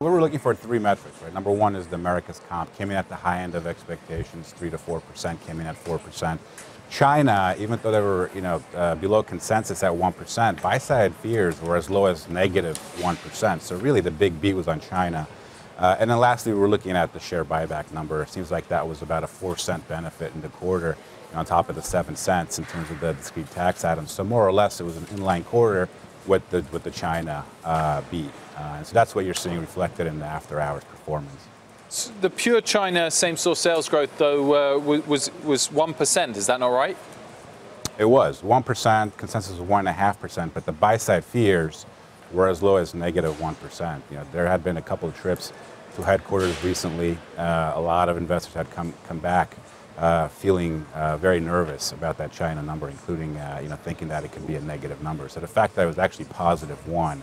We were looking for three metrics, right? Number one is the Americas comp, came in at the high end of expectations, 3 to 4%, came in at 4%. China, even though they were, below consensus at 1%, buy-side fears were as low as negative 1%. So really, the big beat was on China. And then lastly, we were looking at the share buyback number. It seems like that was about a 4-cent benefit in the quarter, on top of the 7 cents in terms of the discrete tax items. So more or less, it was an inline quarter with the China beat. And so that's what you're seeing reflected in the after-hours performance. So the pure China same-store sales growth, though, was 1%. Is that not right? It was 1%. Consensus was 1.5%. But the buy-side fears were as low as negative 1%. There had been a couple of trips to headquarters recently. A lot of investors had come back feeling very nervous about that China number, including thinking that it could be a negative number. So the fact that it was actually positive 1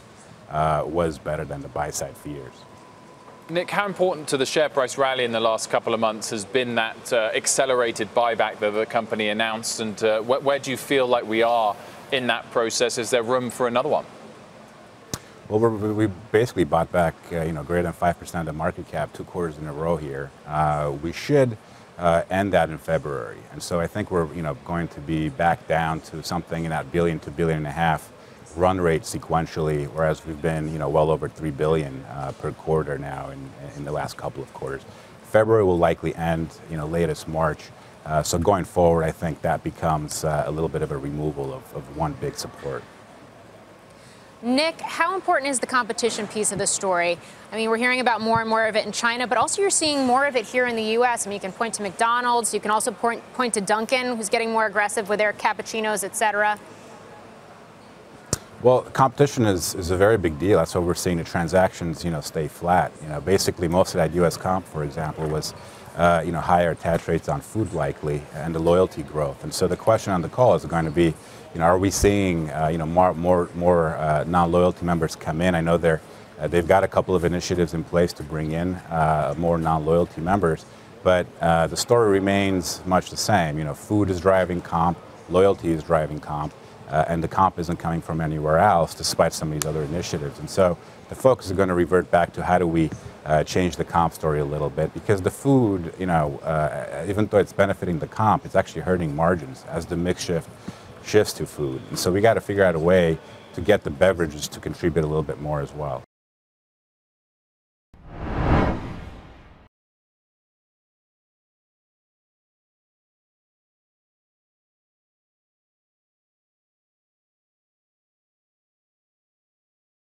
was better than the buy-side fears. Nick, how important to the share price rally in the last couple of months has been that accelerated buyback that the company announced, and where do you feel like we are in that process? Is there room for another one? Well, we basically bought back greater than 5% of the market cap 2 quarters in a row here. We should end that in February, and so I think we're going to be back down to something in that $1 billion to $1.5 billion run rate sequentially, whereas we've been well over $3 billion per quarter now in the last couple of quarters. February will likely end latest March. So going forward, I think that becomes a little bit of a removal of one big support. Nick, how important is the competition piece of the story? I mean, we're hearing about more and more of it in China, but also you're seeing more of it here in the U.S. I mean, you can point to McDonald's, you can also point to Dunkin', who's getting more aggressive with their cappuccinos, et cetera. Well, competition is a very big deal. That's why we're seeing the transactions, stay flat. Basically most of that U.S. comp, for example, was, higher attach rates on food likely and the loyalty growth. And so the question on the call is going to be, are we seeing, more non-loyalty members come in? I know they've got a couple of initiatives in place to bring in more non-loyalty members, but the story remains much the same. Food is driving comp, loyalty is driving comp. And the comp isn't coming from anywhere else, despite some of these other initiatives. And so the focus is going to revert back to how do we change the comp story a little bit, because the food, even though it's benefiting the comp, it's actually hurting margins as the mix shifts to food. And so we got to figure out a way to get the beverages to contribute a little bit more as well.